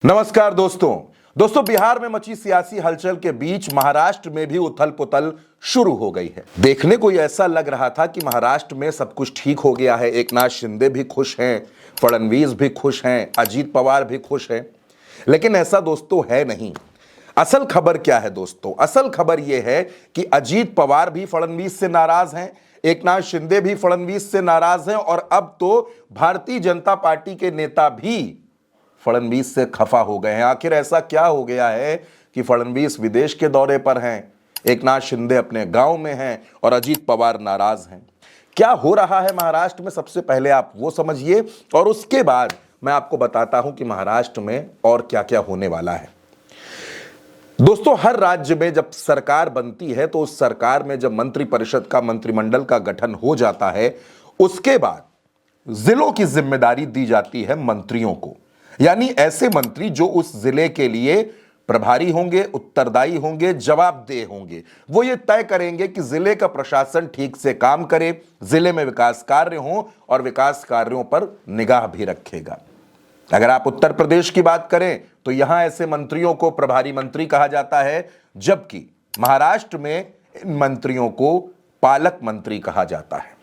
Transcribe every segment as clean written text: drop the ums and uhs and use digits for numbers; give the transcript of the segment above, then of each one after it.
नमस्कार दोस्तों बिहार में मची सियासी हलचल के बीच महाराष्ट्र में भी उथल पुथल शुरू हो गई है। देखने को ऐसा लग रहा था कि महाराष्ट्र में सब कुछ ठीक हो गया है, एकनाथ शिंदे भी खुश हैं, फडणवीस भी खुश हैं, अजीत पवार भी खुश हैं, लेकिन ऐसा दोस्तों है नहीं। असल खबर क्या है दोस्तों? असल खबर यह है कि अजीत पवार भी फडणवीस से नाराज हैं, एकनाथ शिंदे भी फडणवीस से नाराज हैं और अब तो भारतीय जनता पार्टी के नेता भी फडणवीस से खफा हो गए हैं। आखिर ऐसा क्या हो गया है कि फडणवीस विदेश के दौरे पर हैं, एकनाथ शिंदे अपने गांव में हैं और अजीत पवार नाराज हैं? क्या हो रहा है महाराष्ट्र में, सबसे पहले आप वो समझिए और उसके बाद मैं आपको बताता हूं कि महाराष्ट्र में और क्या क्या होने वाला है। दोस्तों, हर राज्य में जब सरकार बनती है तो उस सरकार में जब मंत्रिपरिषद का, मंत्रिमंडल का गठन हो जाता है, उसके बाद जिलों की जिम्मेदारी दी जाती है मंत्रियों को। यानी ऐसे मंत्री जो उस जिले के लिए प्रभारी होंगे, उत्तरदायी होंगे, जवाबदेह होंगे। वो ये तय करेंगे कि जिले का प्रशासन ठीक से काम करे, जिले में विकास कार्य हों और विकास कार्यों पर निगाह भी रखेगा। अगर आप उत्तर प्रदेश की बात करें तो यहां ऐसे मंत्रियों को प्रभारी मंत्री कहा जाता है, जबकि महाराष्ट्र में इन मंत्रियों को पालक मंत्री कहा जाता है।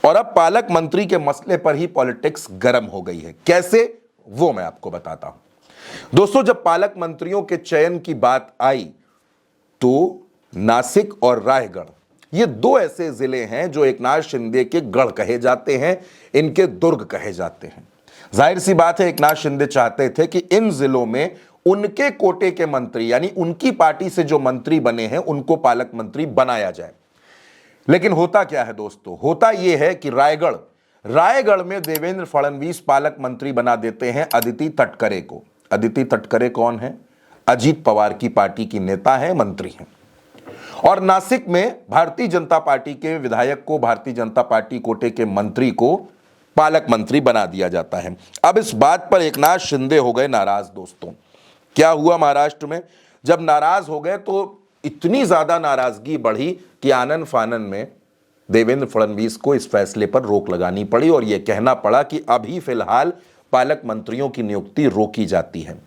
और अब पालक मंत्री के मसले पर ही पॉलिटिक्स गर्म हो गई है। कैसे, वो मैं आपको बताता हूं। दोस्तों, जब पालक मंत्रियों के चयन की बात आई तो नासिक और रायगढ़ ये दो ऐसे जिले हैं जो एकनाथ शिंदे के गढ़ कहे जाते हैं, इनके दुर्ग कहे जाते हैं। जाहिर सी बात है, एकनाथ शिंदे चाहते थे कि इन जिलों में उनके कोटे के मंत्री, यानी उनकी पार्टी से जो मंत्री बने हैं, उनको पालक मंत्री बनाया जाए। लेकिन होता क्या है दोस्तों? होता यह है कि रायगढ़ में देवेंद्र फडणवीस पालक मंत्री बना देते हैं अदिति तटकरे को। अदिति तटकरे कौन है? अजीत पवार की पार्टी की नेता है, मंत्री हैं। और नासिक में भारतीय जनता पार्टी के विधायक को, भारतीय जनता पार्टी कोटे के मंत्री को पालक मंत्री बना दिया जाता है। अब इस बात पर एकनाथ शिंदे हो गए नाराज। दोस्तों, क्या हुआ महाराष्ट्र में? जब नाराज हो गए तो इतनी ज्यादा नाराजगी बढ़ी कि आनन फानन में देवेंद्र फडणवीस को इस फैसले पर रोक लगानी पड़ी और यह कहना पड़ा कि अभी फिलहाल पालक मंत्रियों की नियुक्ति रोकी जाती है।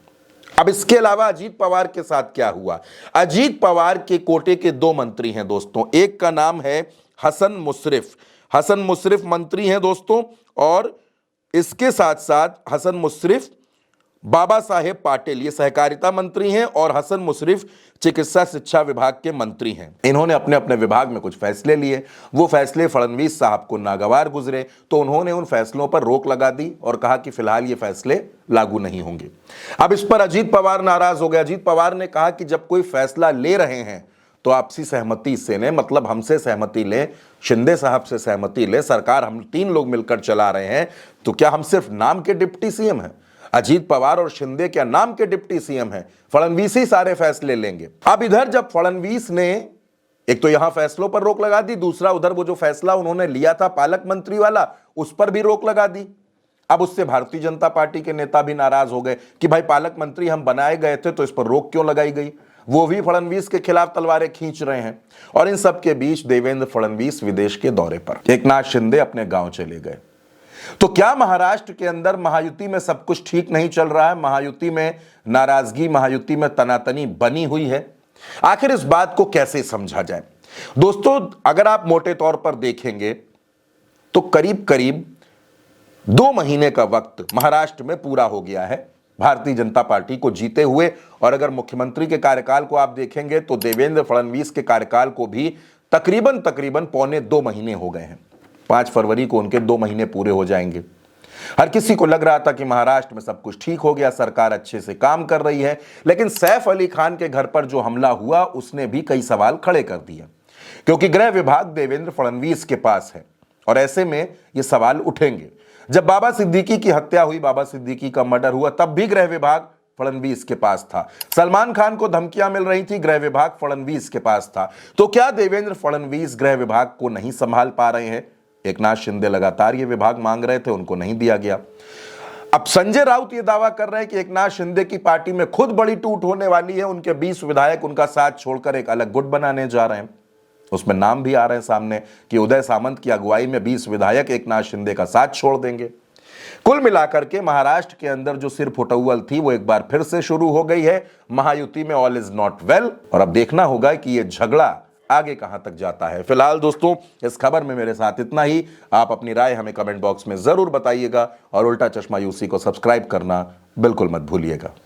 अब इसके अलावा अजीत पवार के साथ क्या हुआ? अजीत पवार के कोटे के दो मंत्री हैं दोस्तों। एक का नाम है हसन मुशर्रफ। हसन मुशर्रफ मंत्री हैं दोस्तों, और इसके साथ साथ हसन मुशर्रफ बाबा साहेब पाटिल ये सहकारिता मंत्री हैं और हसन मुशर्रफ चिकित्सा शिक्षा विभाग के मंत्री हैं। इन्होंने अपने अपने विभाग में कुछ फैसले लिए। वो फैसले फडणवीस साहब को नागवार गुजरे तो उन्होंने उन फैसलों पर रोक लगा दी और कहा कि फिलहाल ये फैसले लागू नहीं होंगे। अब इस पर अजीत पवार नाराज हो गए। अजीत पवार ने कहा कि जब कोई फैसला ले रहे हैं तो आपसी सहमति से ने, मतलब हमसे सहमति ले, शिंदे साहब से सहमति ले, सरकार हम तीन लोग मिलकर चला रहे हैं, तो क्या हम सिर्फ नाम के डिप्टी सीएम हैं? अजीत पवार और शिंदे क्या नाम के डिप्टी सीएम हैं? फडणवीस ही सारे फैसले लेंगे। अब इधर जब फडणवीस ने एक तो यहां फैसलों पर रोक लगा दी, दूसरा उधर वो जो फैसला उन्होंने लिया था पालक मंत्री वाला, उस पर भी रोक लगा दी। अब उससे भारतीय जनता पार्टी के नेता भी नाराज हो गए कि भाई पालक मंत्री हम बनाए गए थे तो इस पर रोक क्यों लगाई गई? वो भी फडणवीस के खिलाफ तलवारें खींच रहे हैं। और इन सब के बीच देवेंद्र फडणवीस विदेश के दौरे पर, एकनाथ शिंदे अपने गांव चले गए। तो क्या महाराष्ट्र के अंदर महायुति में सब कुछ ठीक नहीं चल रहा है? महायुति में नाराजगी, महायुति में तनातनी बनी हुई है। आखिर इस बात को कैसे समझा जाए? दोस्तों, अगर आप मोटे तौर पर देखेंगे तो करीब करीब 2 महीने का वक्त महाराष्ट्र में पूरा हो गया है भारतीय जनता पार्टी को जीते हुए। और अगर मुख्यमंत्री के कार्यकाल को आप देखेंगे तो देवेंद्र फडणवीस के कार्यकाल को भी तकरीबन पौने 2 महीने हो गए हैं। 5 फरवरी को उनके 2 महीने पूरे हो जाएंगे। हर किसी को लग रहा था कि महाराष्ट्र में सब कुछ ठीक हो गया, सरकार अच्छे से काम कर रही है। लेकिन सैफ अली खान के घर पर जो हमला हुआ उसने भी कई सवाल खड़े कर दिए, क्योंकि गृह विभाग देवेंद्र फडणवीस के पास है और ऐसे में ये सवाल उठेंगे। जब बाबा सिद्दीकी की हत्या हुई, बाबा सिद्दीकी का मर्डर हुआ, तब भी गृह विभाग फडणवीस के पास था। सलमान खान को धमकियां मिल रही थी, गृह विभाग फडणवीस के पास था। तो क्या देवेंद्र फडणवीस गृह विभाग को नहीं संभाल पा रहे हैं? एकनाथ शिंदे लगातार ये विभाग मांग रहे थे, उनको नहीं दिया गया। अब संजय राउत ये दावा कर रहे हैं कि एकनाथ शिंदे की पार्टी में खुद बड़ी टूट होने वाली है। उनके 20 विधायक उनका साथ छोड़कर एक अलग गुट बनाने जा रहे हैं। उसमें नाम भी आ रहे हैं सामने कि उदय सामंत की अगुवाई में 20 विधायक एकनाथ शिंदे का साथ छोड़ देंगे। कुल मिलाकर के महाराष्ट्र के अंदर जो सिर फुटौल थी वो एक बार फिर से शुरू हो गई है। महायुति में ऑल इज नॉट वेल, और अब देखना होगा कि ये झगड़ा आगे कहां तक जाता है। फिलहाल दोस्तों इस खबर में मेरे साथ इतना ही। आप अपनी राय हमें कमेंट बॉक्स में जरूर बताइएगा और उल्टा चश्मा यूसी को सब्सक्राइब करना बिल्कुल मत भूलिएगा।